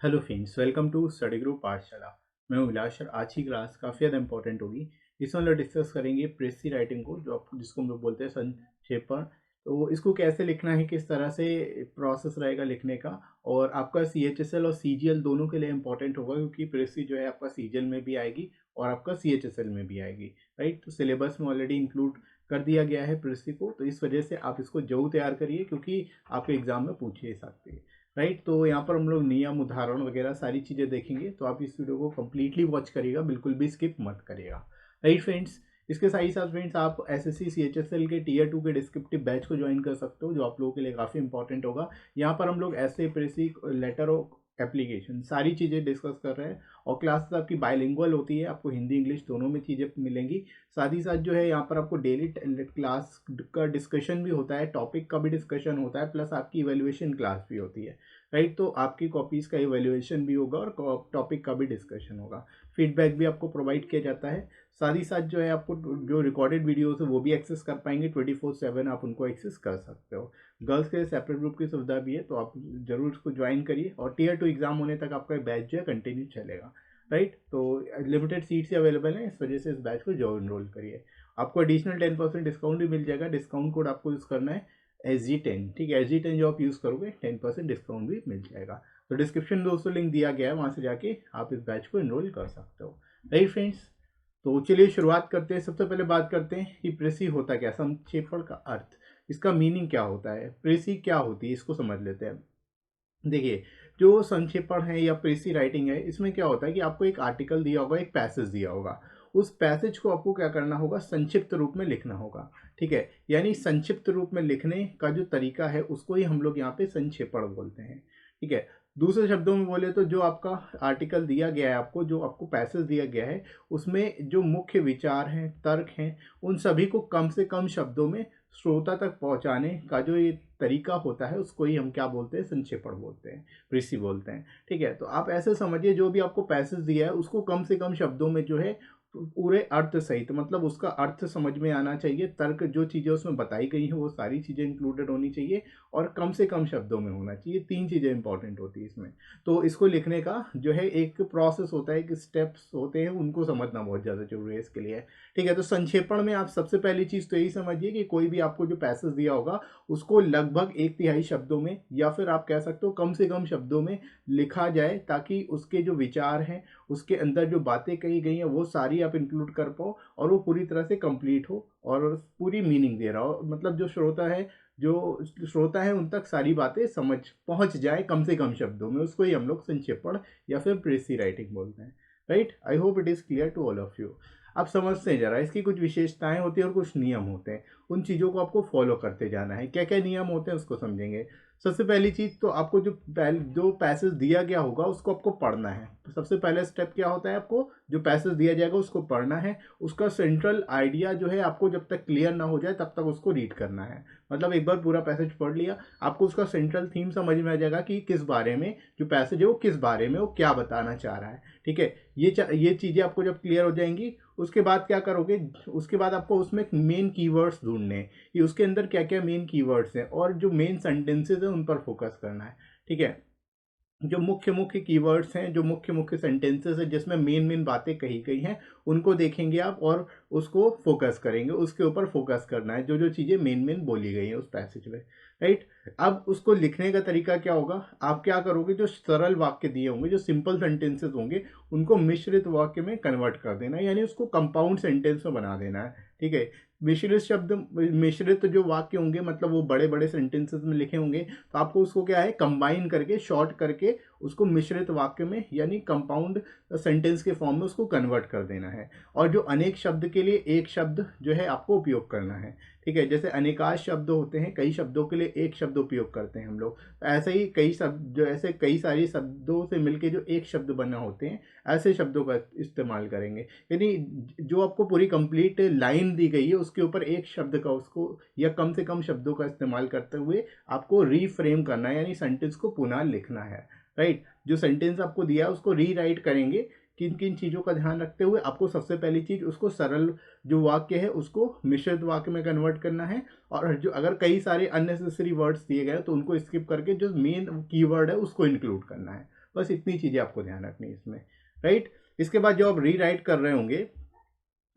Hello friends, welcome to study group Pathshala. मैं हूं विलास और आज की क्लास काफ़ी ज़्यादा इंपॉर्टेंट होगी। इसमें हम लोग डिस्कस करेंगे प्रेसी राइटिंग को, जो आप जिसको हम लोग बोलते हैं संक्षेपण। तो इसको कैसे लिखना है, किस तरह से प्रोसेस रहेगा लिखने का। और आपका CHSL और CGL दोनों के लिए इंपॉर्टेंट होगा, क्योंकि प्रेसी जो है आपका CGL में भी आएगी और आपका CHSL में भी आएगी। राइट, तो सिलेबस में ऑलरेडी इंक्लूड कर दिया गया है प्रेसी को, तो इस वजह से आप इसको जरूर तैयार करिए, क्योंकि आपके एग्जाम में पूछे जा सकते हैं। राइट, तो यहाँ पर हम लोग नियम, उदाहरण वगैरह सारी चीज़ें देखेंगे, तो आप इस वीडियो को कम्प्लीटली वॉच करिएगा, बिल्कुल भी स्किप मत करिएगा। राइट फ्रेंड्स, इसके साथ ही साथ फ्रेंड्स आप SSC CHSL के Tier 2 के डिस्क्रिप्टिव बैच को ज्वाइन कर सकते हो, जो आप लोगों के लिए काफ़ी इंपॉर्टेंट होगा। यहाँ पर हम लोग ऐसे प्रेसी लेटर और एप्लीकेशन सारी चीज़ें डिस्कस कर रहे हैं, और क्लासेस आपकी बाइलिंगुअल होती है, आपको हिंदी इंग्लिश दोनों में चीज़ें मिलेंगी। साथ ही साथ जो है यहाँ पर आपको डेली क्लास का डिस्कशन भी होता है, टॉपिक का भी डिस्कशन होता है, प्लस आपकी इवेल्युएशन क्लास भी होती है। राइट, तो आपकी कॉपीज़ का इवेल्युएशन भी होगा और टॉपिक का भी डिस्कशन होगा। फीडबैक भी आपको प्रोवाइड किया जाता है। साथ ही साथ जो है आपको जो रिकॉर्डेड वीडियोस है वो भी एक्सेस कर पाएंगे, 24/7 आप उनको एक्सेस कर सकते हो। गर्ल्स के लिए सेपरेट ग्रुप की सुविधा भी है, तो आप जरूर इसको ज्वाइन करिए, और Tier 2 एग्जाम होने तक आपका बैच जो है कंटिन्यू चलेगा। राइट, तो लिमिटेड सीट्स ही अवेलेबल हैं, इस वजह से इस बैच को जरूर इनरोल करिए। आपको एडिशनल 10% डिस्काउंट भी मिल जाएगा। डिस्काउंट कोड आपको यूज़ करना है SG10। ठीक है, SG10 जो आप यूज़ करोगे 10% डिस्काउंट भी मिल जाएगा। तो डिस्क्रिप्शन में दोस्तों लिंक दिया गया है, वहाँ से जाके आप इस बैच को इनरोल कर सकते हो। राइट फ्रेंड्स, तो चलिए शुरुआत करते हैं। सबसे पहले बात करते हैं कि प्रेसी होता क्या, संक्षेपण का अर्थ, इसका मीनिंग क्या होता है, प्रेसी क्या होती है, इसको समझ लेते हैं। देखिए, जो संक्षेपण है या प्रेसी राइटिंग है, इसमें क्या होता है कि आपको एक आर्टिकल दिया होगा, एक पैसेज दिया होगा। उस पैसेज को आपको क्या करना होगा, संक्षिप्त रूप में लिखना होगा। ठीक है, यानी संक्षिप्त रूप में लिखने का जो तरीका है उसको ही हम लोग यहाँ पे संक्षेपण बोलते हैं। ठीक है, दूसरे शब्दों में बोले तो जो आपका आर्टिकल दिया गया है, आपको जो आपको पैसेज दिया गया है, उसमें जो मुख्य विचार हैं, तर्क हैं, उन सभी को कम से कम शब्दों में श्रोता तक पहुंचाने का जो ये तरीका होता है, उसको ही हम क्या बोलते हैं, संक्षेपण बोलते हैं, प्रेसी बोलते हैं। ठीक है, तो आप ऐसे समझिए, जो भी आपको पैसेज दिया है उसको कम से कम शब्दों में जो है पूरे अर्थ सहित, मतलब उसका अर्थ समझ में आना चाहिए, तर्क जो चीज़ें उसमें बताई गई हैं वो सारी चीज़ें इंक्लूडेड होनी चाहिए, और कम से कम शब्दों में होना चाहिए। तीन चीज़ें इंपॉर्टेंट होती है इसमें। तो इसको लिखने का जो है एक प्रोसेस होता है, एक स्टेप्स होते हैं, उनको समझना बहुत ज़्यादा जरूरी है इसके लिए। ठीक है, तो संक्षेपण में आप सबसे पहली चीज़ तो यही समझिए कि कोई भी आपको जो पैसेज दिया होगा उसको लगभग 1/3 शब्दों में, या फिर आप कह सकते हो कम से कम शब्दों में लिखा जाए, ताकि उसके जो विचार हैं, उसके अंदर जो बातें कही गई हैं, वो सारी आप इंक्लूड कर पाओ, और वो पूरी तरह से कंप्लीट हो और पूरी मीनिंग दे रहा हो। मतलब जो श्रोता है उन तक सारी बातें समझ पहुंच जाए कम से कम शब्दों में, उसको ही हम लोग संक्षेपण या फिर प्रेसी राइटिंग बोलते हैं। Right, I hope it is clear to all of you. आप समझते हैं जरा, इसकी कुछ विशेषताएं होती हैं और कुछ नियम होते हैं, उन चीज़ों को आपको फॉलो करते जाना है। क्या क्या नियम होते हैं उसको समझेंगे। सबसे पहली चीज़ तो आपको जो पैसेज दिया गया होगा उसको आपको पढ़ना है। तो सबसे पहला स्टेप क्या होता है, आपको जो पैसेज दिया जाएगा उसको पढ़ना है। उसका सेंट्रल आइडिया जो है आपको जब तक क्लियर ना हो जाए तब तक उसको रीड करना है। मतलब एक बार पूरा पैसेज पढ़ लिया, आपको उसका सेंट्रल थीम समझ में आ जाएगा कि किस बारे में जो पैसेज है वो किस बारे में, वो क्या बताना चाह रहा है। ठीक है, ये चीज़ें आपको जब क्लियर हो जाएंगी, उसके बाद क्या करोगे, उसके बाद आपको उसमें मेन कीवर्ड्स ढूंढने हैं कि उसके अंदर क्या क्या मेन कीवर्ड्स हैं, और जो मेन सेंटेंसेस हैं उन पर फोकस करना है। ठीक है, जो मुख्य मुख्य कीवर्ड्स हैं, जो मुख्य मुख्य सेंटेंसेस हैं जिसमें मेन मेन बातें कही गई हैं, उनको देखेंगे आप और उसको फोकस करेंगे, उसके ऊपर फोकस करना है, जो जो चीज़ें मेन मेन बोली गई हैं उस पैसेज में। राइट, अब उसको लिखने का तरीका क्या होगा, आप क्या करोगे, जो सरल वाक्य दिए होंगे, जो सिंपल सेंटेंसेस होंगे, उनको मिश्रित वाक्य में कन्वर्ट कर देना है, यानी उसको कंपाउंड सेंटेंस में बना देना है। ठीक है, मिश्रित जो वाक्य होंगे, मतलब वो बड़े बड़े सेंटेंसेस में लिखे होंगे, तो आपको उसको क्या है, कंबाइन करके, शॉर्ट करके उसको मिश्रित वाक्य में, यानी कंपाउंड सेंटेंस के फॉर्म में उसको कन्वर्ट कर देना है। और जो अनेक शब्द के लिए एक शब्द जो है आपको उपयोग करना है। ठीक है, जैसे अनेकाश शब्द होते हैं, कई शब्दों के लिए एक शब्द उपयोग करते हैं हम लोग, तो ऐसे ही कई शब्द जो ऐसे कई सारे शब्दों से मिलके जो एक शब्द बना होते हैं, ऐसे शब्दों का इस्तेमाल करेंगे। यानी जो आपको पूरी कंप्लीट लाइन दी गई है उसके ऊपर एक शब्द का, उसको या कम से कम शब्दों का इस्तेमाल करते हुए आपको रीफ्रेम करना है, यानी सेंटेंस को पुनः लिखना है। राइट, जो सेंटेंस आपको दिया है उसको रीराइट करेंगे। किन किन चीज़ों का ध्यान रखते हुए, आपको सबसे पहली चीज़ उसको सरल जो वाक्य है उसको मिश्रित वाक्य में कन्वर्ट करना है, और जो अगर कई सारे अननेसेसरी वर्ड्स दिए गए तो उनको स्किप करके जो मेन कीवर्ड है उसको इंक्लूड करना है। बस इतनी चीज़ें आपको ध्यान रखनी है इसमें, राइट। इसके बाद जो आप री राइट कर रहे होंगे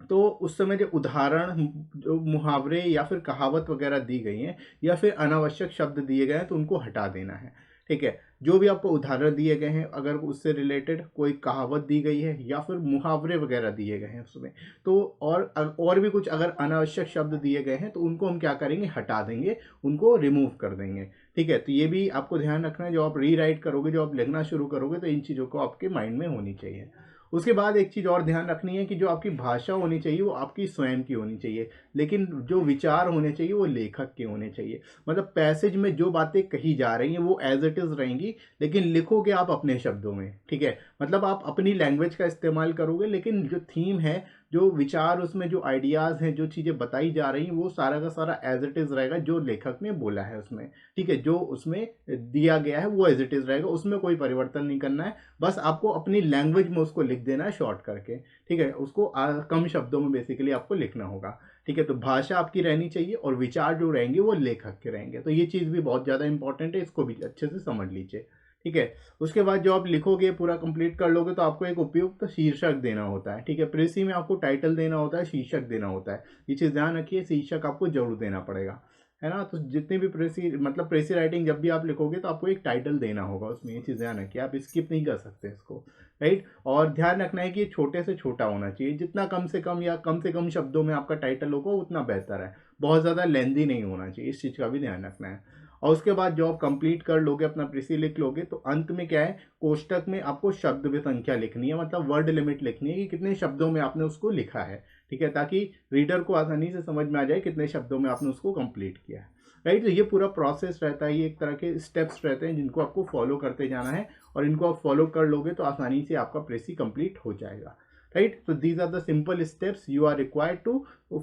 तो उस समय जो उदाहरण, जो मुहावरे या फिर कहावत वगैरह दी गई हैं या फिर अनावश्यक शब्द दिए गए हैं तो उनको हटा देना है, ठीक है। जो भी आपको उदाहरण दिए गए हैं, अगर उससे रिलेटेड कोई कहावत दी गई है या फिर मुहावरे वगैरह दिए गए हैं उसमें, तो और भी कुछ अगर अनावश्यक शब्द दिए गए हैं तो उनको हम क्या करेंगे, हटा देंगे, उनको रिमूव कर देंगे, ठीक है। तो ये भी आपको ध्यान रखना है, जो आप री राइट करोगे, जो आप लिखना शुरू करोगे, तो इन चीज़ों को आपके माइंड में होनी चाहिए। उसके बाद एक चीज़ और ध्यान रखनी है कि जो आपकी भाषा होनी चाहिए वो आपकी स्वयं की होनी चाहिए, लेकिन जो विचार होने चाहिए वो लेखक के होने चाहिए। मतलब पैसेज में जो बातें कही जा रही हैं वो एज इट इज़ रहेंगी, लेकिन लिखोगे आप अपने शब्दों में, ठीक है। मतलब आप अपनी लैंग्वेज का इस्तेमाल करोगे, लेकिन जो थीम है, जो विचार, उसमें जो आइडियाज़ हैं, जो चीज़ें बताई जा रही हैं, वो सारा का सारा एज इट इज़ रहेगा जो लेखक ने बोला है उसमें, ठीक है। जो उसमें दिया गया है वो एज इट इज़ रहेगा, उसमें कोई परिवर्तन नहीं करना है। बस आपको अपनी लैंग्वेज में उसको लिख देना है शॉर्ट करके, ठीक है। उसको कम शब्दों में बेसिकली आपको लिखना होगा, ठीक है। तो भाषा आपकी रहनी चाहिए और विचार जो रहेंगे वो लेखक के रहेंगे। तो ये चीज़ भी बहुत ज़्यादा इंपॉर्टेंट है, इसको भी अच्छे से समझ लीजिए, ठीक है। उसके बाद जो आप लिखोगे, पूरा कंप्लीट कर लोगे, तो आपको एक उपयुक्त शीर्षक देना होता है, ठीक है। प्रेसी में आपको टाइटल देना होता है, शीर्षक देना होता है। ये चीज़ ध्यान रखिए, शीर्षक आपको जरूर देना पड़ेगा, है ना। तो जितनी भी प्रेसी, मतलब प्रेसी राइटिंग जब भी आप लिखोगे तो आपको एक टाइटल देना होगा उसमें, ये चीज़ ध्यान रखिए, आप स्किप नहीं कर सकते इसको, राइट। और ध्यान रखना है कि ये छोटे से छोटा होना चाहिए, जितना कम से कम या कम से कम शब्दों में आपका टाइटल होगा उतना बेहतर है। बहुत ज़्यादा लेंदी नहीं होना चाहिए, इस चीज़ का भी ध्यान रखना है। और उसके बाद जो आप कंप्लीट कर लोगे, अपना प्रेसी लिख लोगे, तो अंत में क्या है, कोष्टक में आपको शब्द की संख्या लिखनी है, मतलब वर्ड लिमिट लिखनी है कि कितने शब्दों में आपने उसको लिखा है, ठीक है, ताकि रीडर को आसानी से समझ में आ जाए कितने शब्दों में आपने उसको कंप्लीट किया है, राइट। तो ये पूरा प्रोसेस रहता है, ये एक तरह के स्टेप्स रहते हैं जिनको आपको फॉलो करते जाना है, और इनको आप फॉलो कर लोगे तो आसानी से आपका प्रेसी कंप्लीट हो जाएगा, right. So these are the simple steps you are required to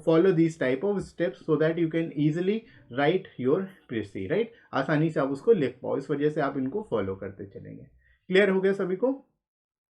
follow these type of steps so that you can easily write your précis, right। आसानी से आप उसको लिख पाओ, इस वजह से आप इनको फॉलो करते चलेंगे। क्लियर हो गया सभी को।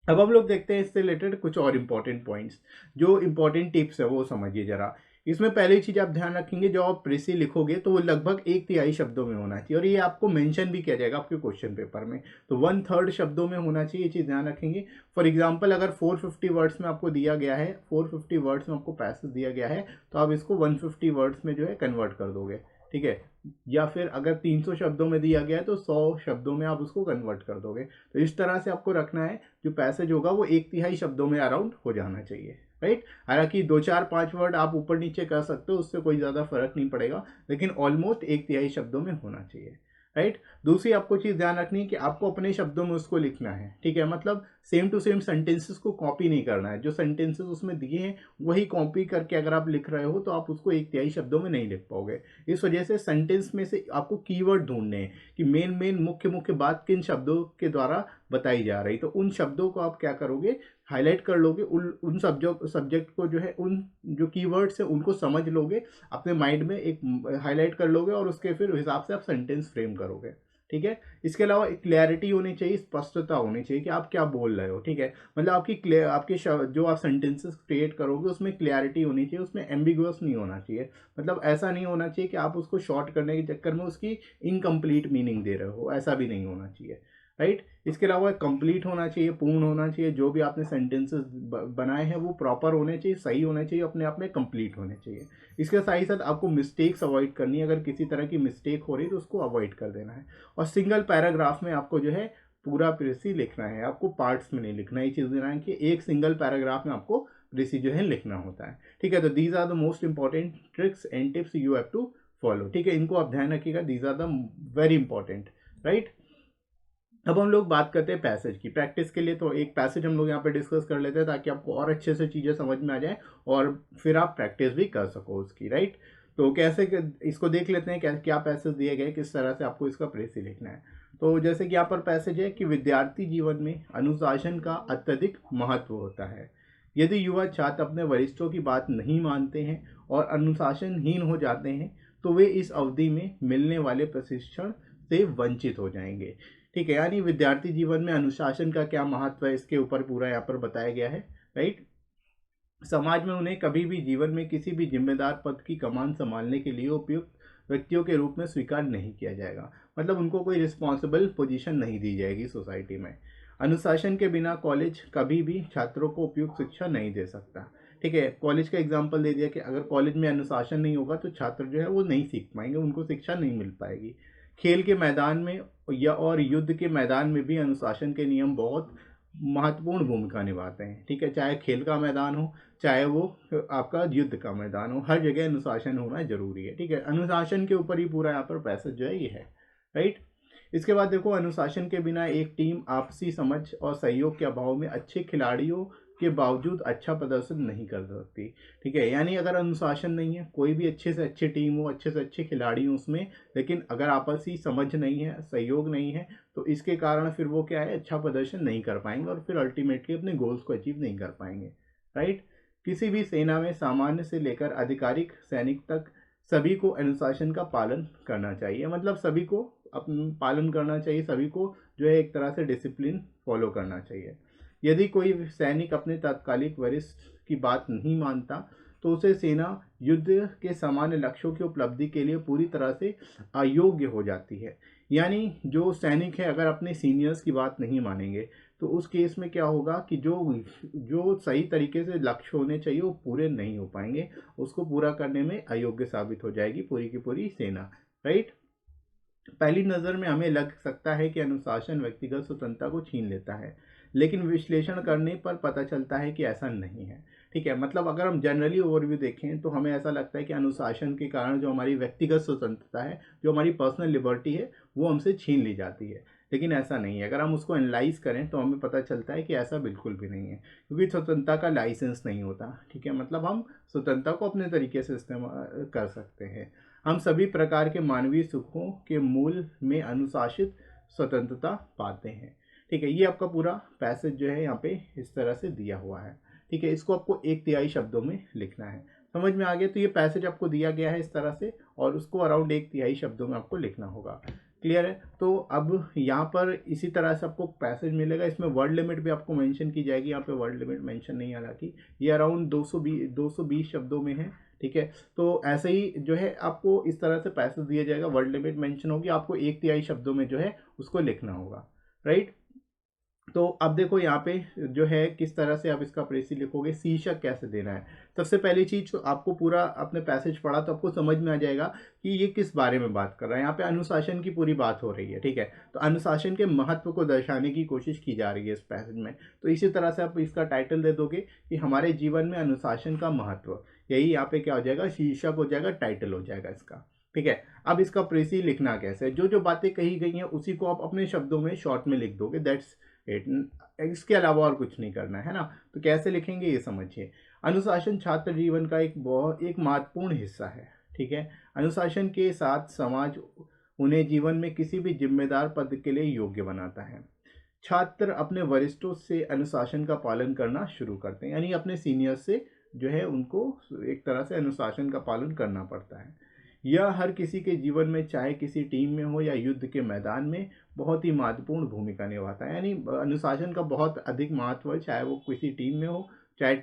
अब हम लोग देखते हैं इससे रिलेटेड कुछ और इम्पोर्टेंट पॉइंट्स, जो इम्पोर्टेंट टिप्स है वो समझिए जरा। इसमें पहली चीज़ आप ध्यान रखेंगे, जो आप प्रेसी लिखोगे तो वो लगभग 1/3 शब्दों में होना चाहिए, और ये आपको मेंशन भी किया जाएगा आपके क्वेश्चन पेपर में। तो 1/3 शब्दों में होना चाहिए, ये चीज़ ध्यान रखेंगे। फॉर एग्जाम्पल, अगर 450 वर्ड्स में आपको दिया गया है, 450 वर्ड्स में आपको पैसेज दिया गया है, तो आप इसको 150 वर्ड्स में जो है कन्वर्ट कर दोगे, ठीक है। या फिर अगर 300 शब्दों में दिया गया है तो 100 शब्दों में आप उसको कन्वर्ट कर दोगे। तो इस तरह से आपको रखना है, जो पैसेज होगा वो 1/3 शब्दों में अराउंड हो जाना चाहिए, राइट। हालांकि 2 4 5 वर्ड आप ऊपर नीचे कर सकते हो, उससे कोई ज़्यादा फर्क नहीं पड़ेगा, लेकिन ऑलमोस्ट 1/3 शब्दों में होना चाहिए, राइट। दूसरी आपको चीज़ ध्यान रखनी है कि आपको अपने शब्दों में उसको लिखना है, ठीक है। मतलब सेम टू सेम सेंटेंसेस को कॉपी नहीं करना है, जो सेंटेंसेस उसमें दिए हैं वही कॉपी करके अगर आप लिख रहे हो तो आप उसको 1/3 शब्दों में नहीं लिख पाओगे। इस वजह से सेंटेंस में से आपको कीवर्ड ढूंढने हैं कि मेन मुख्य मुख्य बात किन शब्दों के द्वारा बताई जा रही, तो उन शब्दों को आप क्या करोगे, हाईलाइट कर लोगे, उन सब्जेक्ट को जो है, उन जो कीवर्ड्स है उनको समझ लोगे, अपने माइंड में एक हाईलाइट कर लोगे, और उसके फिर हिसाब से आप सेंटेंस फ्रेम करोगे, ठीक है। इसके अलावा एक क्लैरिटी होनी चाहिए, स्पष्टता होनी चाहिए कि आप क्या बोल रहे हो, ठीक है। मतलब आपके जो आप सेंटेंसेस क्रिएट करोगे उसमें क्लैरिटी होनी चाहिए, उसमें एम्बिगुअस नहीं होना चाहिए। मतलब ऐसा नहीं होना चाहिए कि आप उसको शॉर्ट करने के चक्कर में उसकी इनकम्प्लीट मीनिंग दे रहे हो, ऐसा भी नहीं होना चाहिए, राइट। इसके अलावा कंप्लीट होना चाहिए, पूर्ण होना चाहिए, जो भी आपने सेंटेंसेस बनाए हैं वो प्रॉपर होने चाहिए, सही होने चाहिए, अपने आप में कंप्लीट होने चाहिए। इसके साथ ही साथ आपको मिस्टेक्स अवॉइड करनी है, अगर किसी तरह की मिस्टेक हो रही है तो उसको अवॉइड कर देना है। और सिंगल पैराग्राफ में आपको जो है पूरा प्रेसी लिखना है, आपको पार्ट्स में नहीं लिखना है। ये चीज़ देना है कि एक सिंगल पैराग्राफ में आपको प्रेसी जो है लिखना होता है, ठीक है। तो these are the most important tricks and tips you have to follow, ठीक है। इनको आप ध्यान रखिएगा, these are the very important, right. अब हम लोग बात करते हैं पैसेज की। प्रैक्टिस के लिए तो एक पैसेज हम लोग यहाँ पे डिस्कस कर लेते हैं, ताकि आपको और अच्छे से चीज़ें समझ में आ जाए और फिर आप प्रैक्टिस भी कर सको उसकी, राइट। तो कैसे इसको देख लेते हैं, क्या पैसेज दिए गए, किस तरह से आपको इसका प्रेसी लिखना है। तो जैसे कि यहाँ पर पैसेज है कि विद्यार्थी जीवन में अनुशासन का अत्यधिक महत्व होता है। यदि युवा छात्र अपने वरिष्ठों की बात नहीं मानते हैं और अनुशासनहीन हो जाते हैं, तो वे इस अवधि में मिलने वाले प्रशिक्षण से वंचित हो जाएंगे, ठीक है। यानी विद्यार्थी जीवन में अनुशासन का क्या महत्व है, इसके ऊपर पूरा यहाँ पर बताया गया है, राइट। समाज में उन्हें कभी भी जीवन में किसी भी जिम्मेदार पद की कमान संभालने के लिए उपयुक्त व्यक्तियों के रूप में स्वीकार नहीं किया जाएगा। मतलब उनको कोई रिस्पॉन्सिबल पोजीशन नहीं दी जाएगी सोसाइटी में। अनुशासन के बिना कॉलेज कभी भी छात्रों को उपयुक्त शिक्षा नहीं दे सकता। ठीक है, कॉलेज का एग्जाम्पल दे दिया कि अगर कॉलेज में अनुशासन नहीं होगा तो छात्र जो है वो नहीं सीख पाएंगे, उनको शिक्षा नहीं मिल पाएगी। खेल के मैदान में या और युद्ध के मैदान में भी अनुशासन के नियम बहुत महत्वपूर्ण भूमिका निभाते हैं। ठीक है, चाहे खेल का मैदान हो, चाहे वो आपका युद्ध का मैदान हो, हर जगह अनुशासन होना जरूरी है। ठीक है, अनुशासन के ऊपर ही पूरा यहाँ पर पैसेज जो है ये है। राइट। इसके बाद देखो, अनुशासन के बिना एक टीम आपसी समझ और सहयोग के अभाव में अच्छे खिलाड़ियों के बावजूद अच्छा प्रदर्शन नहीं कर सकती। ठीक है, यानी अगर अनुशासन नहीं है, कोई भी अच्छे से अच्छी टीम हो, अच्छे से अच्छे खिलाड़ी हो उसमें, लेकिन अगर आपसी समझ नहीं है, सहयोग नहीं है, तो इसके कारण फिर वो क्या है, अच्छा प्रदर्शन नहीं कर पाएंगे और फिर अल्टीमेटली अपने गोल्स को अचीव नहीं कर पाएंगे। राइट। किसी भी सेना में सामान्य से लेकर आधिकारिक सैनिक तक सभी को अनुशासन का पालन करना चाहिए। मतलब सभी को पालन करना चाहिए, सभी को जो है एक तरह से डिसिप्लिन फॉलो करना चाहिए। यदि कोई सैनिक अपने तात्कालिक वरिष्ठ की बात नहीं मानता तो उसे सेना युद्ध के सामान्य लक्ष्यों की उपलब्धि के लिए पूरी तरह से अयोग्य हो जाती है। यानी जो सैनिक है अगर अपने सीनियर्स की बात नहीं मानेंगे तो उस केस में क्या होगा कि जो जो सही तरीके से लक्ष्य होने चाहिए वो पूरे नहीं हो पाएंगे, उसको पूरा करने में अयोग्य साबित हो जाएगी पूरी की पूरी सेना। राइट। पहली नज़र में हमें लग सकता है कि अनुशासन व्यक्तिगत स्वतंत्रता को छीन लेता है, लेकिन विश्लेषण करने पर पता चलता है कि ऐसा नहीं है। ठीक है, मतलब अगर हम जनरली ओवरव्यू देखें तो हमें ऐसा लगता है कि अनुशासन के कारण जो हमारी व्यक्तिगत स्वतंत्रता है, जो हमारी पर्सनल लिबर्टी है, वो हमसे छीन ली जाती है। लेकिन ऐसा नहीं है। अगर हम उसको एनालाइज करें तो हमें पता चलता है कि ऐसा बिल्कुल भी नहीं है, क्योंकि स्वतंत्रता का लाइसेंस नहीं होता। ठीक है, मतलब हम स्वतंत्रता को अपने तरीके से इस्तेमाल कर सकते हैं। हम सभी प्रकार के मानवीय सुखों के मूल में अनुशासित स्वतंत्रता पाते हैं। ठीक है, ये आपका पूरा पैसेज जो है यहाँ पे इस तरह से दिया हुआ है। ठीक है, इसको आपको 1/3 शब्दों में लिखना है। समझ में आ गया? तो ये पैसेज आपको दिया गया है इस तरह से और उसको अराउंड 1/3 शब्दों में आपको लिखना होगा। क्लियर है? तो अब यहाँ पर इसी तरह से आपको पैसेज मिलेगा। इसमें वर्ड लिमिट भी आपको मेंशन की जाएगी। यहाँ पे वर्ड लिमिट मेंशन नहीं, हालांकि ये अराउंड 220 शब्दों में है। ठीक है, तो ऐसे ही जो है आपको इस तरह से पैसेज दिया जाएगा, वर्ड लिमिट मेंशन होगी, आपको 1/3 शब्दों में जो है उसको लिखना होगा। राइट। तो अब देखो यहाँ पे जो है किस तरह से आप इसका प्रेसी लिखोगे, शीर्षक कैसे देना है। सबसे पहली चीज तो आपको पूरा अपने पैसेज पढ़ा तो आपको समझ में आ जाएगा कि ये किस बारे में बात कर रहा है। यहाँ पे अनुशासन की पूरी बात हो रही है। ठीक है, तो अनुशासन के महत्व को दर्शाने की कोशिश की जा रही है इस पैसेज में। तो इसी तरह से आप इसका टाइटल दे दोगे कि हमारे जीवन में अनुशासन का महत्व। यही यहाँ पे क्या हो जाएगा, शीर्षक हो जाएगा, टाइटल हो जाएगा इसका। ठीक है, अब इसका प्रेसी लिखना कैसे, जो जो बातें कही गई हैं उसी को आप अपने शब्दों में शॉर्ट में लिख दोगे। दैट्स इट, इसके अलावा और कुछ नहीं करना है ना। तो कैसे लिखेंगे ये समझिए। अनुशासन छात्र जीवन का एक महत्वपूर्ण हिस्सा है। ठीक है, अनुशासन के साथ समाज उन्हें जीवन में किसी भी जिम्मेदार पद के लिए योग्य बनाता है। छात्र अपने वरिष्ठों से अनुशासन का पालन करना शुरू करते हैं, यानी अपने सीनियर से जो है उनको एक तरह से अनुशासन का पालन करना पड़ता है। यह हर किसी के जीवन में, चाहे किसी टीम में हो या युद्ध के मैदान में, बहुत ही महत्वपूर्ण भूमिका निभाता है। यानी अनुशासन का बहुत अधिक महत्व है, चाहे वो किसी टीम में हो, चाहे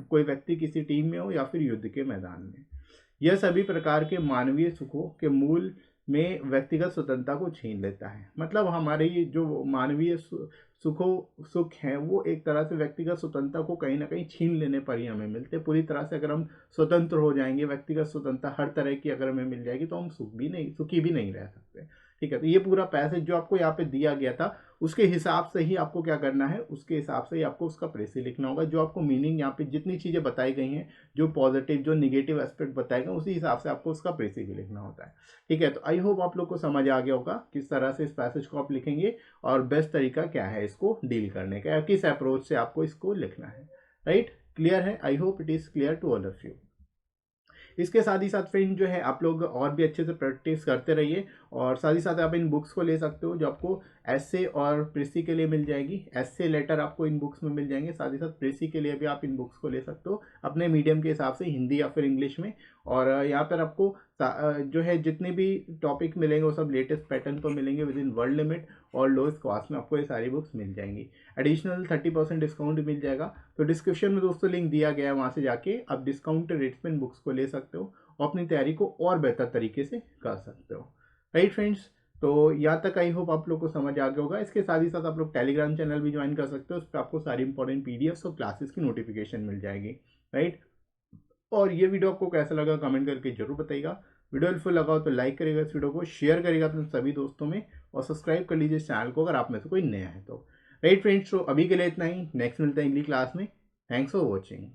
कोई व्यक्ति किसी टीम में हो या फिर युद्ध के मैदान में। यह सभी प्रकार के मानवीय सुखों के मूल में व्यक्तिगत स्वतंत्रता को छीन लेता है। मतलब हमारे जो मानवीय सुख हैं वो एक तरह से व्यक्तिगत स्वतंत्रता को कहीं ना कहीं छीन लेने पर ही हमें मिलते हैं। पूरी तरह से अगर हम स्वतंत्र हो जाएंगे, व्यक्तिगत स्वतंत्रता हर तरह की अगर हमें मिल जाएगी तो हम सुखी भी नहीं रह सकते। ठीक है, तो ये पूरा पैसेज जो आपको यहाँ पे दिया गया था उसके हिसाब से ही आपको क्या करना है, उसके हिसाब से ही आपको उसका प्रेसी लिखना होगा। जो आपको मीनिंग यहाँ पे जितनी चीज़ें बताई गई हैं, जो पॉजिटिव जो निगेटिव एस्पेक्ट बताए गए, उसी हिसाब से आपको उसका प्रेसी भी लिखना होता है। ठीक है, तो आई होप आप लोग को समझ आ गया होगा किस तरह से इस पैसेज को आप लिखेंगे और बेस्ट तरीका क्या है इसको डील करने का, या किस अप्रोच से आपको इसको लिखना है। राइट, क्लियर है? I hope it is clear to all of you. इसके साथ ही साथ फ्रेंड जो है आप लोग और भी अच्छे से प्रैक्टिस करते रहिए, और साथ ही साथ आप इन बुक्स को ले सकते हो जो आपको एस्से और प्रेसी के लिए मिल जाएगी। एस्से लेटर आपको इन बुक्स में मिल जाएंगे, साथ ही साथ प्रेसी के लिए भी आप इन बुक्स को ले सकते हो अपने मीडियम के हिसाब से, हिंदी या फिर इंग्लिश में। और यहाँ पर आपको जो है जितने भी टॉपिक मिलेंगे वो सब लेटेस्ट पैटर्न पर मिलेंगे विद इन वर्ल्ड लिमिट, और लोएस्ट कॉस्ट में आपको ये सारी बुक्स मिल जाएंगी। एडिशनल 30% डिस्काउंट मिल जाएगा। तो डिस्क्रिप्शन में दोस्तों लिंक दिया गया है, वहाँ से जाके आप डिस्काउंट रेट्स में इन बुक्स को ले सकते हो और अपनी तैयारी को और बेहतर तरीके से कर सकते हो। राइट फ्रेंड्स, तो यहाँ तक आई होप आप लोग को समझ आ गया होगा। इसके साथ ही साथ आप लोग टेलीग्राम चैनल भी ज्वाइन कर सकते हो, उस पर आपको सारी इंपॉर्टेंट पीडीएफ्स और क्लासेस की नोटिफिकेशन मिल जाएगी, राइट। और ये वीडियो आपको कैसा लगा कमेंट करके जरूर बताइएगा। वीडियो हेल्पफुल लगा हो तो लाइक करिएगा, इस वीडियो को शेयर करिएगा अपने सभी दोस्तों में, और सब्सक्राइब कर लीजिए इस चैनल को अगर आप में से कोई नया है तो। राइट फ्रेंड्स, तो अभी के लिए इतना ही, नेक्स्ट मिलते हैं अगली क्लास में। Thanks for watching.